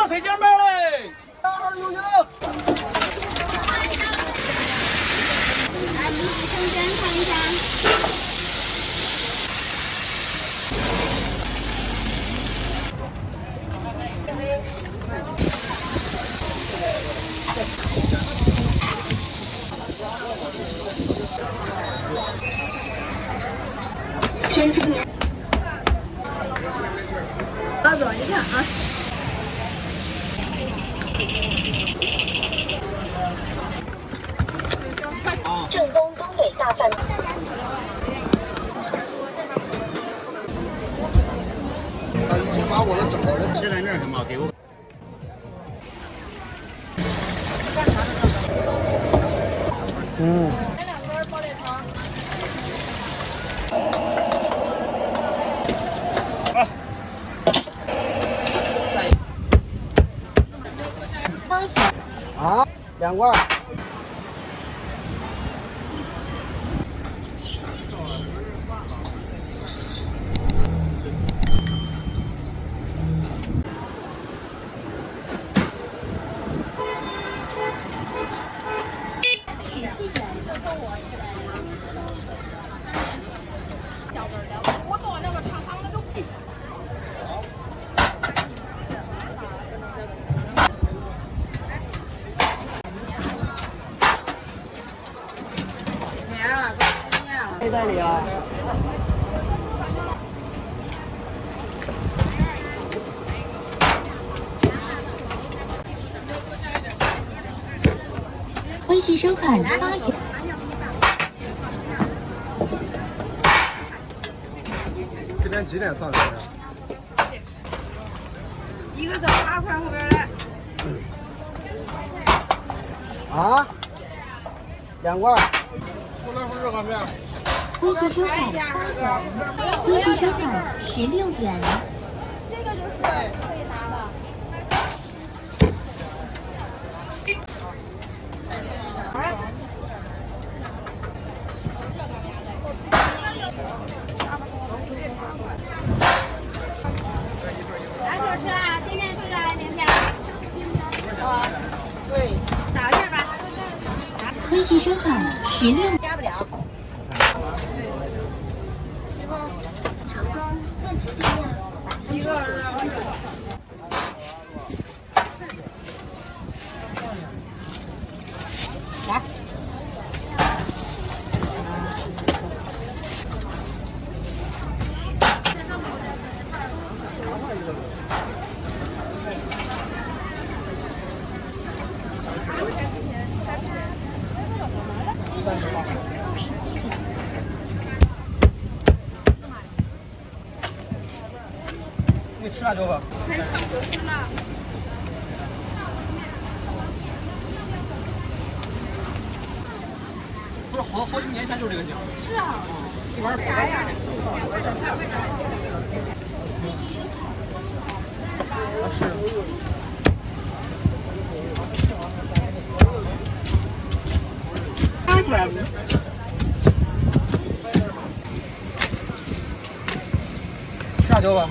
了，水晶妹嘞！到这儿有去了。来，你先看一下。老总，你看啊。正宗东北大饭。他已经把我的找的。现在那什么给我。嗯。啊，2罐。我做那个长长的都。谁在里啊？微信收款8元。今天几点上学的？一个是8块后边的。啊？2罐。过来份热干面。微信收款8元，微信收款16元。这个就是可以拿的。啥时候吃啊？今天吃啊？明天？对，打个劲儿吧。微信收款16。加不了。一个来。你吃啥酒吧？不是好几年前就是这个酱。是啊。一碗啥呀？8元。吃啥酒吧？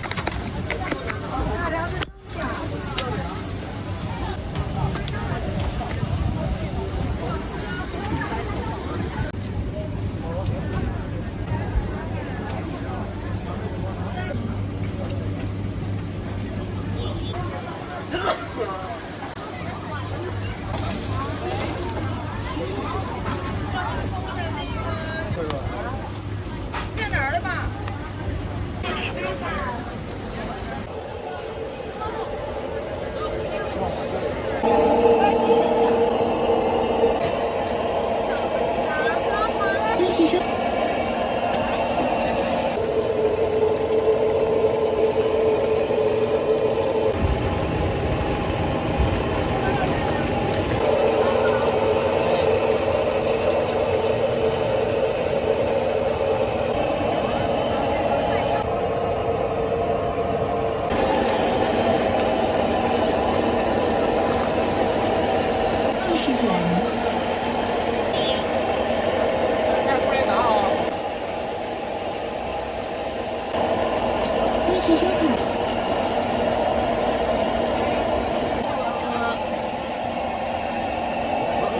在哪儿了吧？微信收。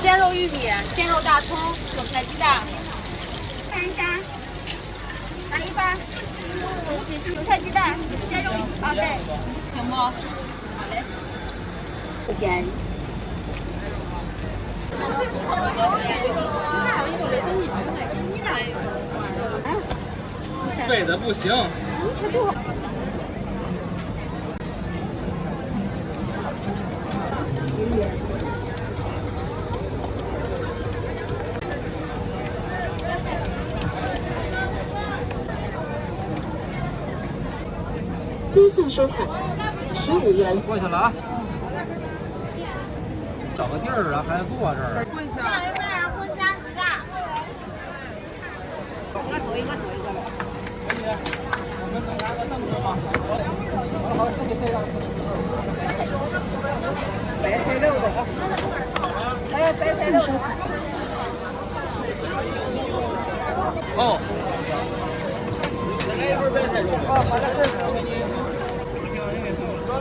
鲜肉玉米、鲜肉大葱、韭菜鸡蛋。看一下，拿一份。韭菜鸡蛋，鲜肉啊，对，行不？好嘞。废的不行。低线收款15元。过去了啊！找个地儿啊，还坐这儿。酱油面、荤香鸡蛋。我们能拿个凳子吗？好，谢谢谢谢。白菜肉的啊，还有白菜肉的。哦。再来一份白菜肉。哦，好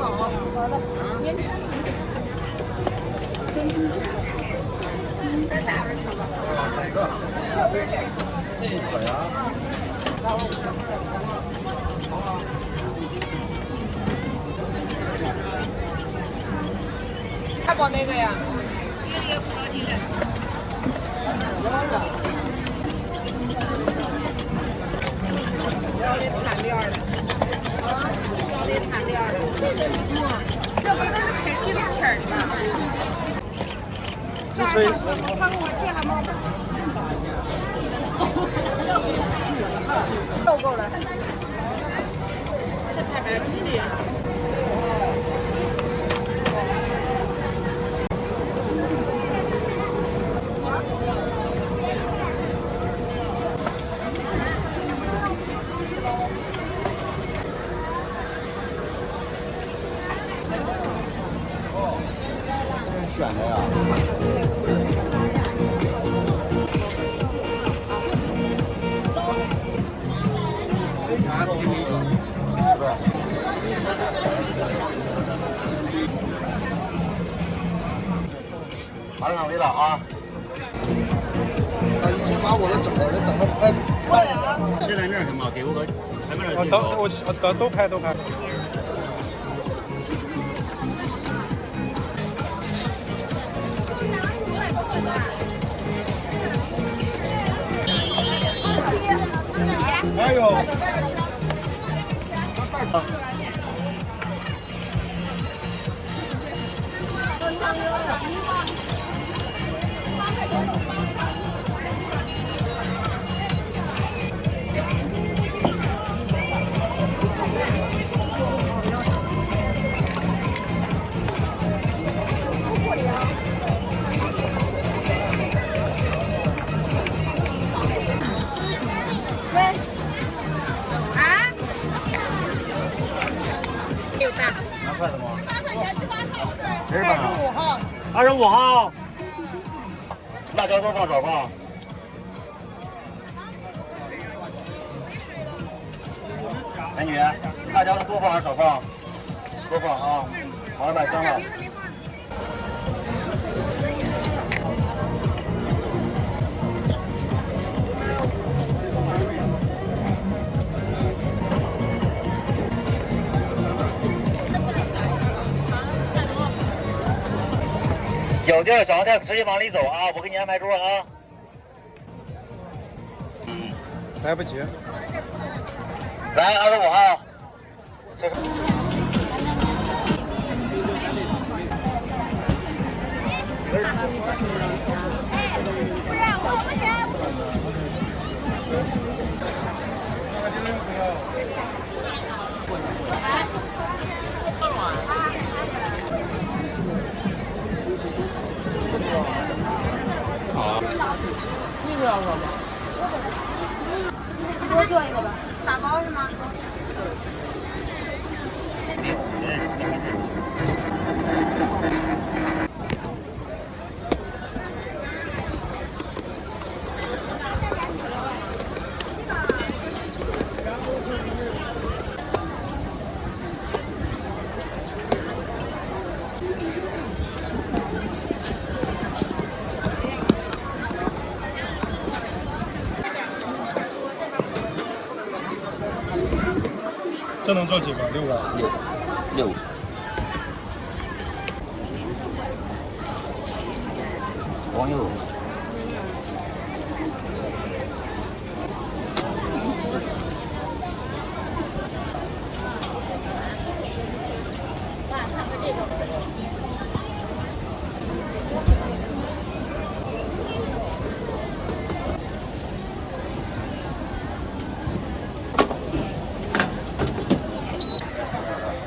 的，我给你。好的。还包哪个呀？要的餐点的，要的餐点的。这不是开齐的气儿吗？这上我看我这还没。够够了。这拍拍出去。选的呀。马上回来啊！他已经把我的整个整个拍快了。现在那行吗？给我个前面我都拍都拍。还有。拿筷子吗？25号。25号。辣椒多放少放？美女，辣椒是多放还是少放？多放啊，往外卖香了。有地儿小菜直接往里走啊！我给你安排桌啊。来不及。来25号。这个。不是我不行。多做一个吧，打包是吗？这能赚几个？6个。6。黄油。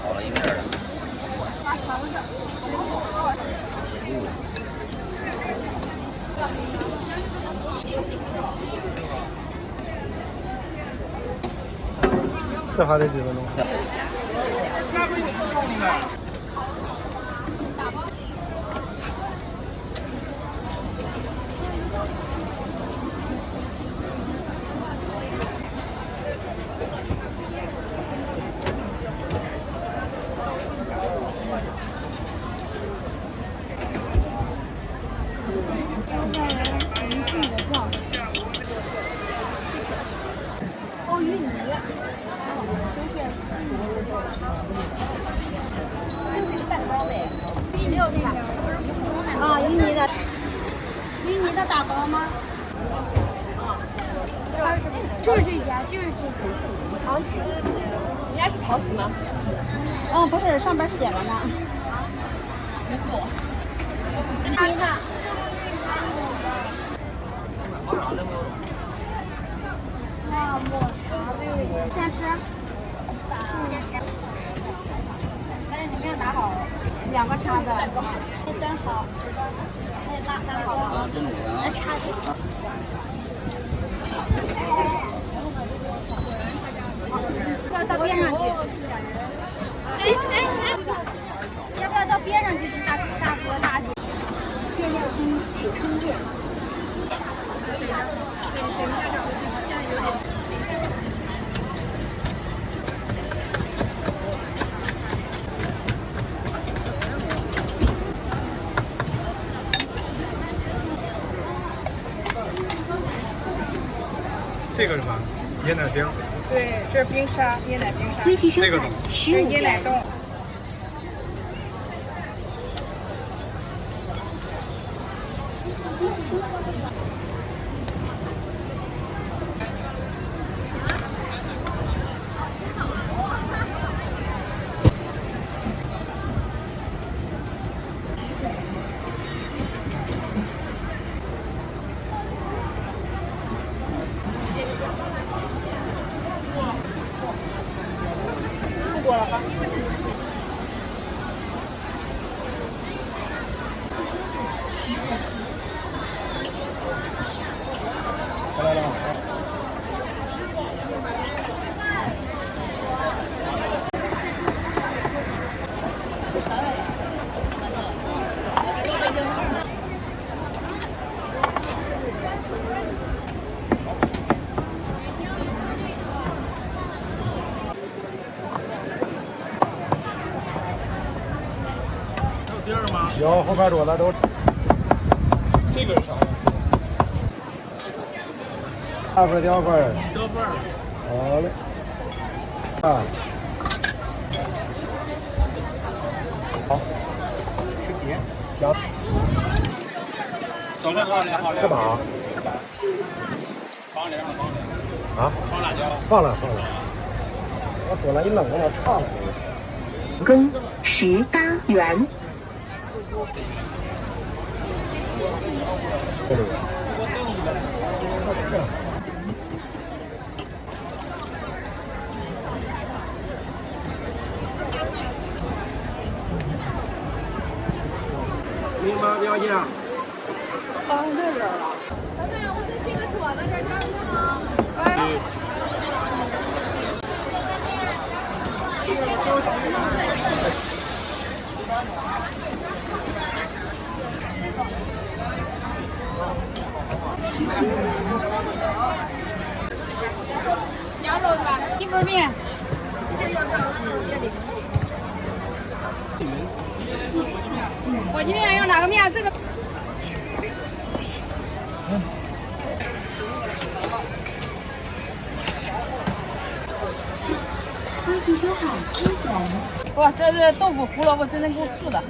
好了一面了。这还得几分钟？哦，芋泥。就是一蛋糕呗，16是吧？啊，芋泥的打包吗？就是这家，就是这家，淘喜。人家是淘喜吗？嗯，不是，上边写了呢。芋泥的。啊，抹茶味，先吃。先吃。但是你没有拿好。2个叉子。那端好，那拿好了。那叉子。要到边上去。要不要到边上去吃大哥大姐？电料中请充电。这个是啥？椰奶冰。对，这是冰沙，椰奶冰沙。规矩收这个款呢15椰奶冻。付过了吧？来了。有后排桌子都。这个是啥？大份雕份儿。雕份儿。好嘞。啊。好。吃碟。行。小菜放点，吃饱。放点，放点。啊？放辣椒。放了。我搁那一扔，我那烫了。羹18元。这里。明码标价。放这边了。老板，我就这个桌子这儿等着吗？羊肉是吧？一份面。火鸡面要哪个面？这个。规矩收款哇，这是豆腐胡萝卜真正够素的。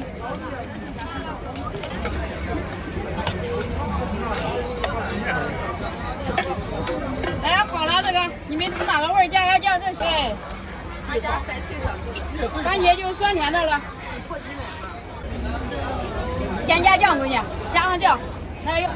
哎，好了，这个你们吃哪个味儿？加酱这些。番茄就是酸甜的了。先加酱，闺女，加上酱，那个。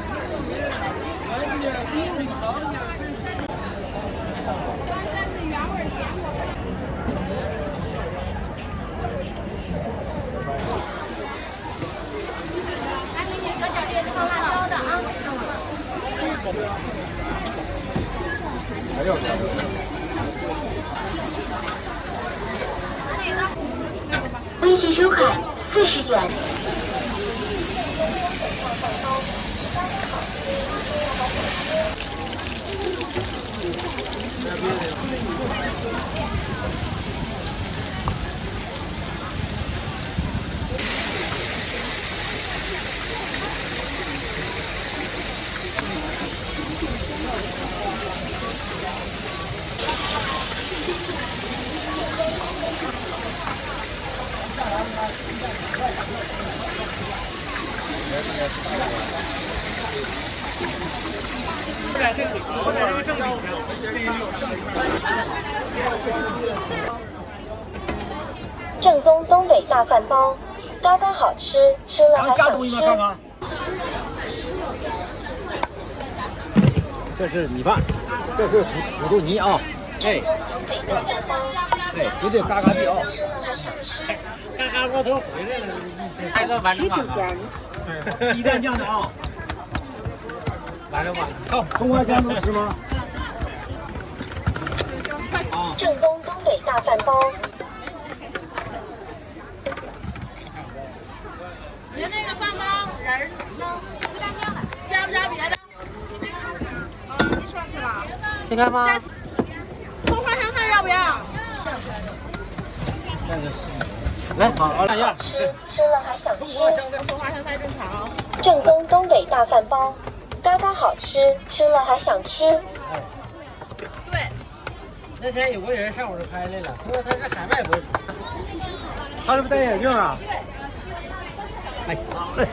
微信收款40元。正宗东北大饭包，嘎嘎好吃，吃了还想吃。这是米饭，这是土豆泥啊！哎，哎，绝对嘎嘎地啊！嘎嘎窝头回来了，还个完整版啊！鸡蛋酱的啊！完了吧？葱花酱能吃吗？啊！正宗东北大饭包。您那个饭包仁呢？鸡蛋酱的，加不加别的？你说去吧。切开吗？葱花香菜要不要？来，好，来呀！吃了还想吃。葱花香菜正常。正宗东北大饭包，嘎嘎好吃，吃了还想吃。对。那天有个人上我这拍来了，他说他是海外博主，他是不是戴眼镜啊？哎，好嘞。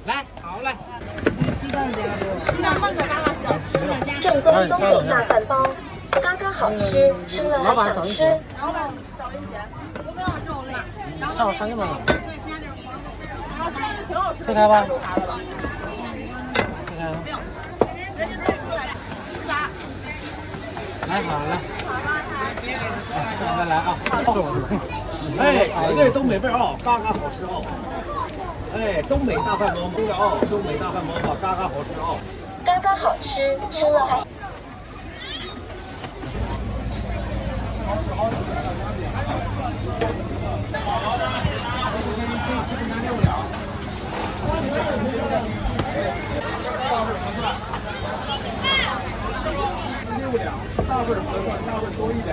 来，好嘞。正宗东北大饭包，嘎嘎好吃，吃了还想吃。上3个吧。切开吧。切开吧。来，好了。再来啊！哎，绝对东北味啊，嘎嘎好吃啊！哎，东北大饭包，对了啊，东北大饭包啊，嘎嘎好吃啊！嘎嘎好吃，吃了还。6两，大份合算，大份多1两。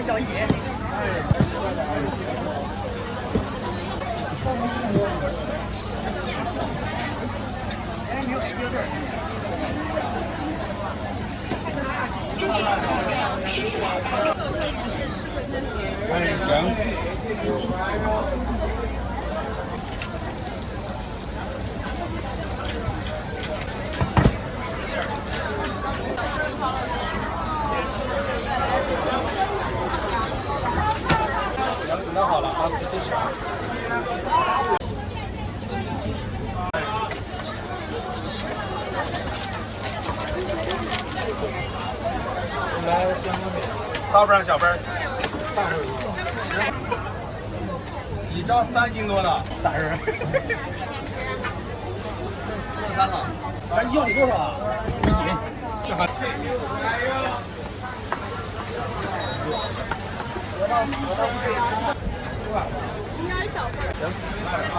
小野。哎，行。准备好了啊，开始。来，大份小份，30。一张3斤多的，30。3了，咱要你多少啊？不行，这还。应该一小份。行，慢点啊。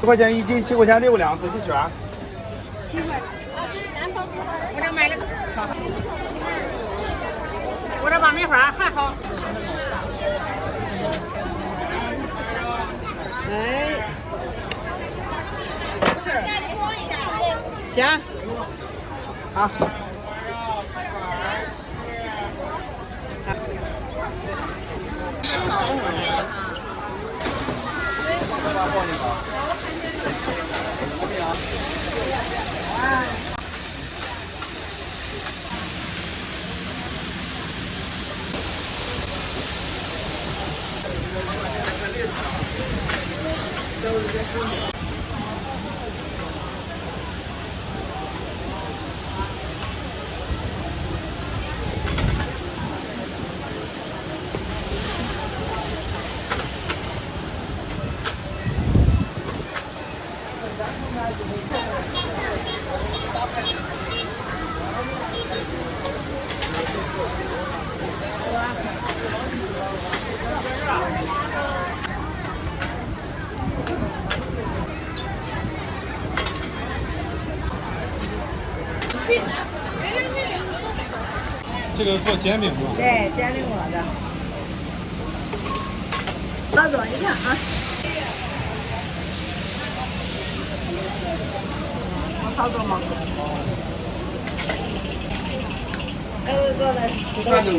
10块钱1斤，7块钱6两，自己选。我这买了个，我这把梅花还好。哎，行，好。这个做煎饼是吧？对，煎饼果子。老左一看啊。好做吗？做的蒜的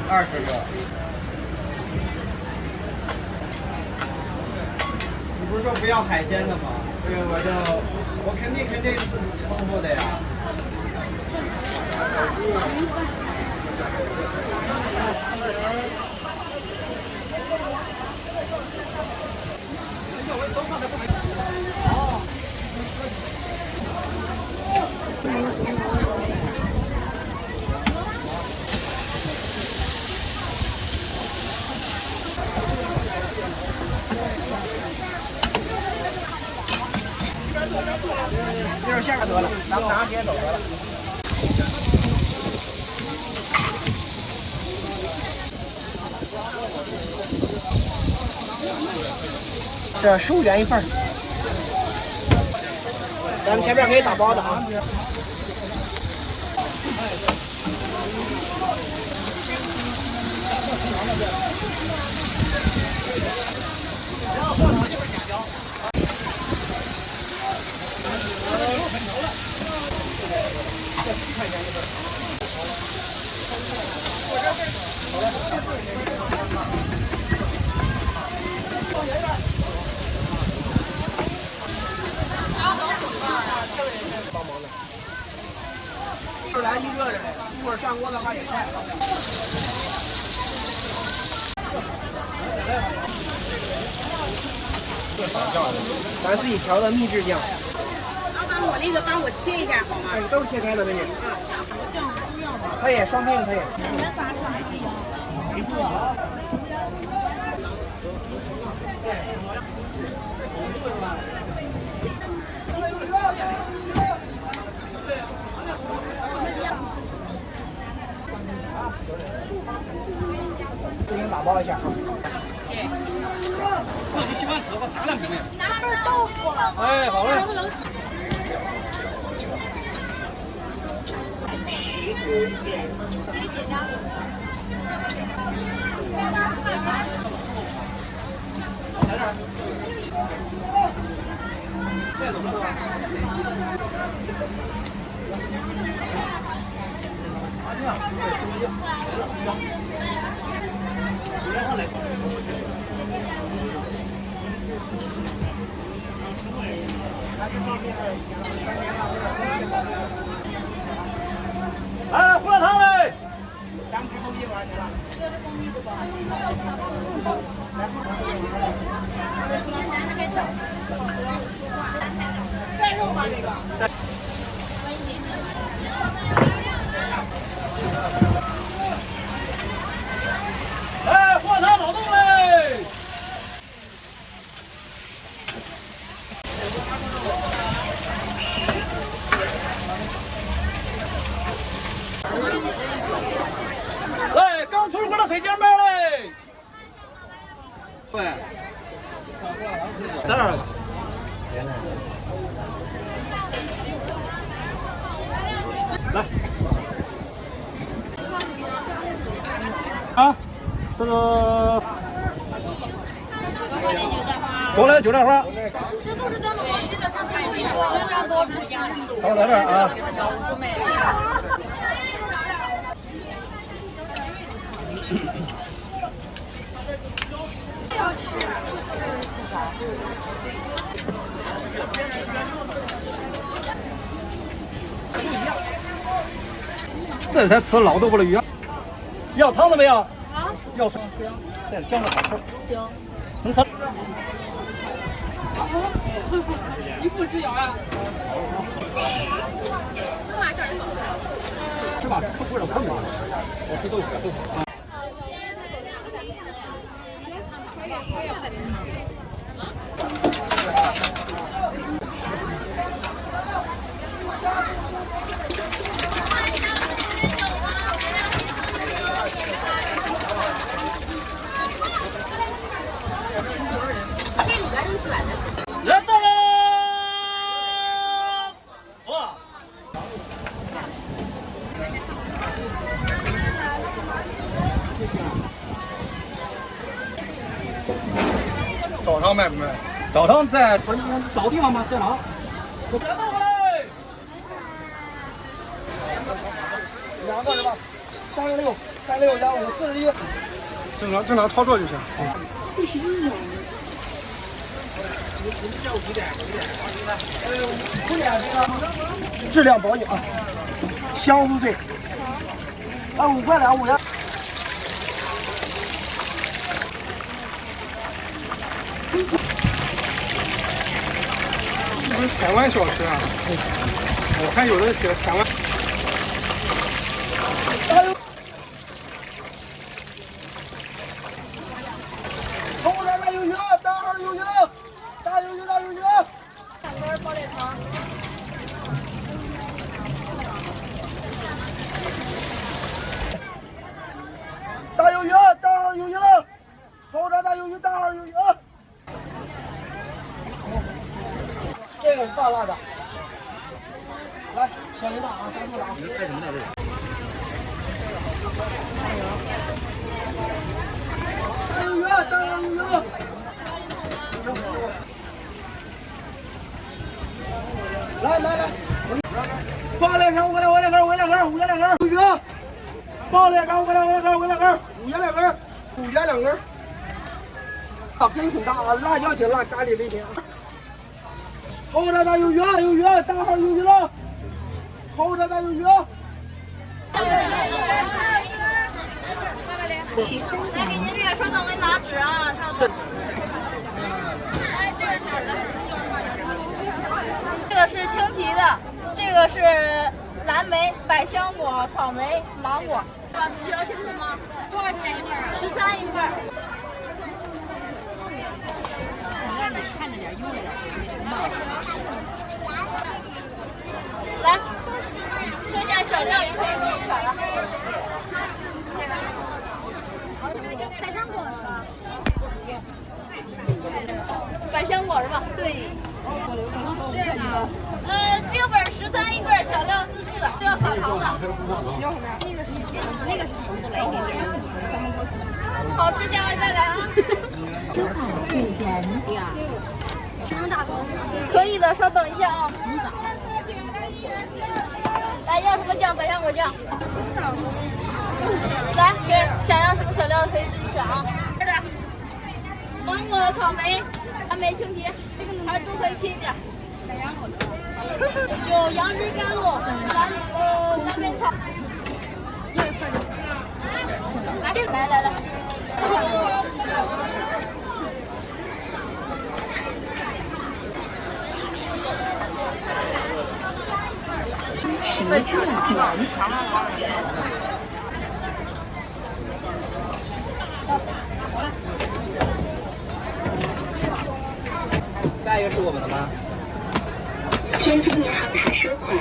20个。你不是说不要海鲜的吗？这个我肯定重复的呀。就是下得了，咱们拿直接走得了。这15元一份。咱们前面可以打包的啊。来一个人，一会儿上锅的话也快。咱自己调的秘制酱。老板，我那个帮我切一下好吗？哎，都是切开的，美女。酱不要吗？可以，双拼可以。你们仨尝一个。给您打包一下啊。谢谢。自己喜欢吃个大两瓶的。拿份豆腐了。哎，好嘞。来，胡辣汤嘞！来，胡辣汤老冻嘞！来，刚出锅的水煎包嘞！对，12个。来，啊，这个多来9袋花。这都是咱们广西的特产品，非常多不一样的。少在这儿啊。这才吃老豆腐的鱼。要汤的没有？啊，要水。行。这姜的好吃。行。能吃。一副之遥啊！是吧？吃不了碰的。我吃豆腐，豆腐。来到了！哇！早上卖不卖？早上在找地方吗？在哪？来到了嘞2个是吧？36加5 41。正常操作就行。质量保证啊，香酥脆。啊，5块2，5元。这不是台湾小吃啊？我看有的写台湾。红烧大鱿鱼，大号鱿鱼了，大鱿鱼。2根爆裂肠。大鱿鱼，大号鱿鱼了，红烧大鱿鱼，大号鱿鱼啊。这个是大辣的。来，小鱼大啊，大肚的啊。爱怎么在这里？大鱿鱼，大号鱿鱼了。来，爆裂肠5元2根，5元2根，鱿鱼。爆裂肠5元2根，5元2根，5元2根，5元2根。啊，可以很大啊，辣椒挺辣，咖喱没甜。红烧大鱿鱼，大号鱿鱼了，红烧大鱿鱼。来，给您这个，稍等，我给你拿纸啊，稍等。这个是青提的，这个是蓝莓、百香果、草莓、芒果，是吧？比较清楚吗？多少钱一份啊？13一份。现在你看着点，用着点，来，剩下小料也可以自己选了。百香果是吧？百香果是吧？对。这个，冰粉13一份，小料自助的，都要撒糖的。要什么呀？那个是什么？来一点点。好吃，下回再来啊。能打包的可以的，稍等一下啊。来，要什么酱？百香果酱。来，给想要什么小料可以自己选啊。芒果、草莓、蓝莓、青提，还都可以拼一点。有杨枝甘露、蓝莓草。来。下一个是我们的吗？天津银行卡收款。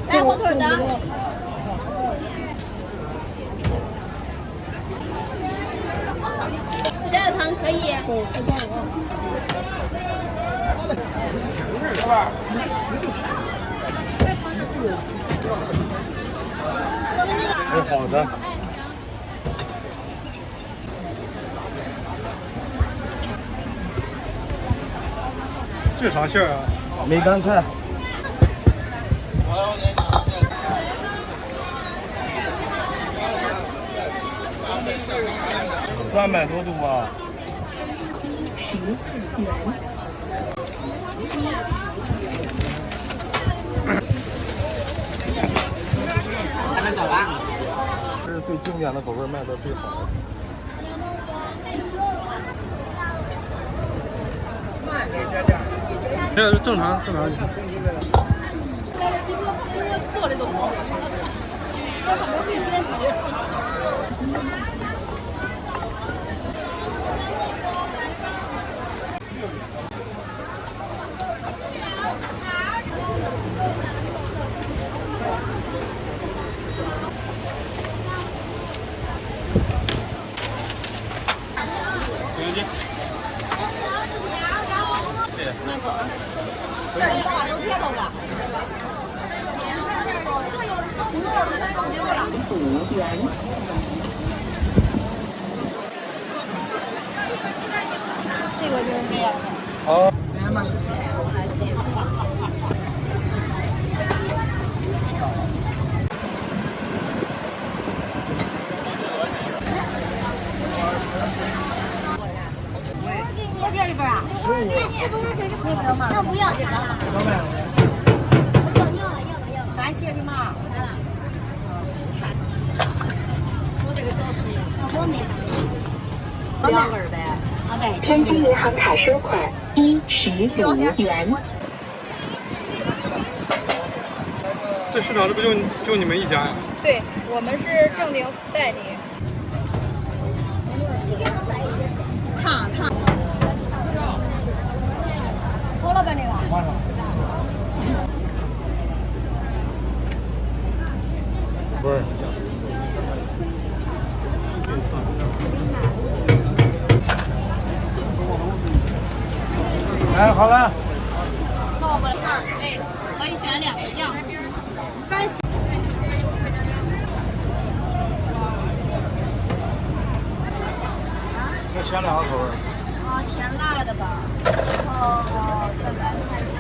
来火腿的，这个糖可以。好的。这啥馅儿啊？梅干菜。300多度吧。还能走吧？这是最经典的口味，卖的最好的。这是正常。做的都好。这个就是这样的。好。多这一份啊那不要钱了。番茄的嘛，我这个都是我没2份呗。啊对。天津银行卡收款15元。这市场是不是就你们一家呀？对，我们是正定代理。烫，好了吧那个？不是。哎，好了。哎，可以选2个酱，番茄。那选2个口味。甜辣的吧，然后这个番茄。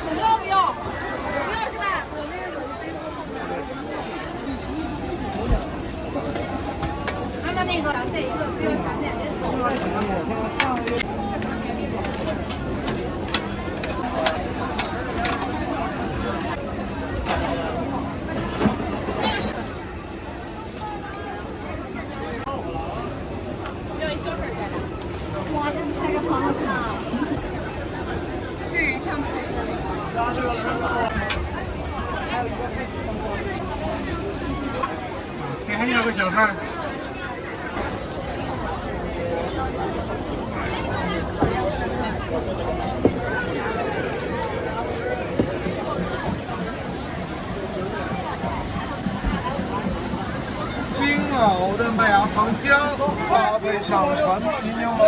不要是吧？妈妈那个这一个不要想点点葱。还是拍着好好看。这人像拍的。谁还要个小孩？金鳌的麦芽糖浆搭配上陈皮柠檬。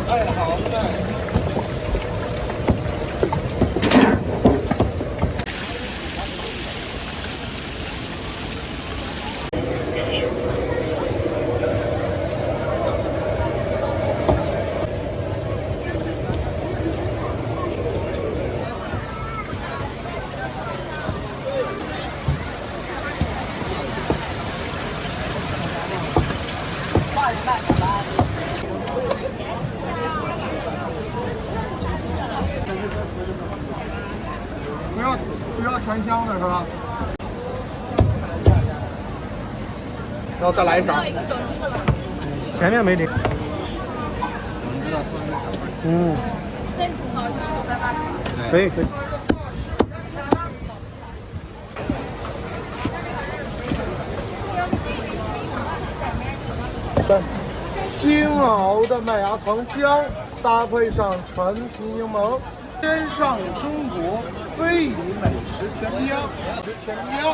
哎，好的。不要全香的是吧？然后再来一勺。前面没领。嗯。可以可以。金鳌的麦芽糖浆搭配上陈皮柠檬，天上有中国非遗美食甜皮鸭，甜皮鸭，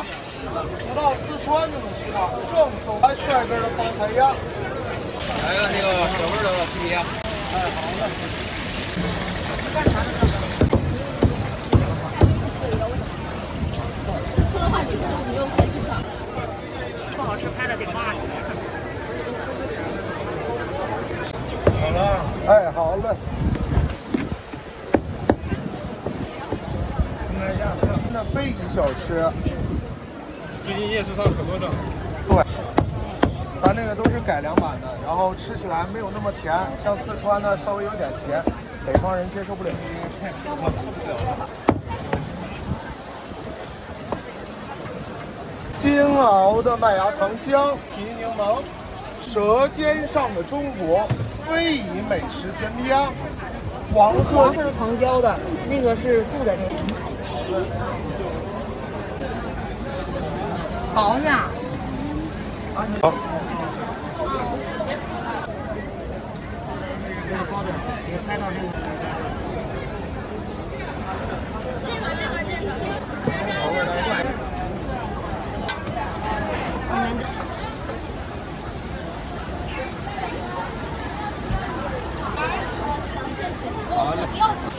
不到四川就能吃到正宗还帅哥的发财鸭。来个那个小味的皮皮鸭。哎，好的。说的话是不是都不用客气的？不好吃拍了得骂你。好了，哎，好嘞。那非遗小吃，最近夜市上可多的。对，咱这个都是改良版的，然后吃起来没有那么甜，像四川呢稍微有点甜，北方人接受不了。我受不了。金鳌的麦芽糖浆、皮柠檬，舌尖上的中国非遗美食甜皮鸭，黄鹤是糖胶的，那个是素的那个。搞一下。好。这个包的，别拍到这个。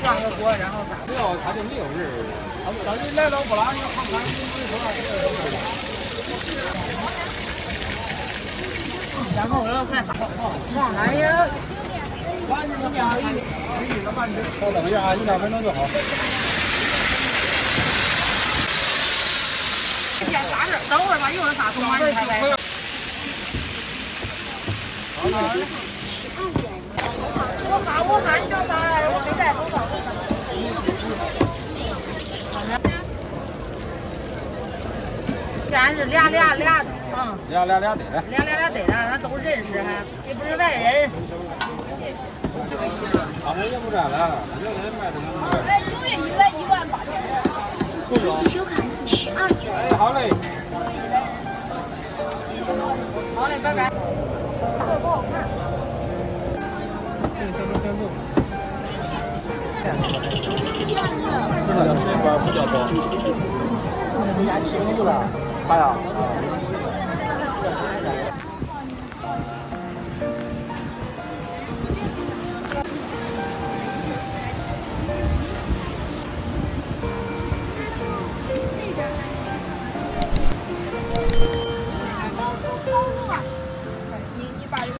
上个锅，然后撒。没有，他就没有人。咱这来到不拉，你看看然后我要再撒。往哪呀？把你们家里的半只。稍等一下啊，1-2分钟就好。先撒这，等会儿吧，一会儿撒葱花你才来。我喊你叫啥来？我没带头发。咱是俩的，俩得的，俩得的，咱都认识还，也不是外人。他们也不占了，原来卖的。哎，9月1来18000。这次收盘12元。哎，好嘞。好嘞，拜拜。这不好看。是的，这块不叫包。为啥吃那个了？他呀。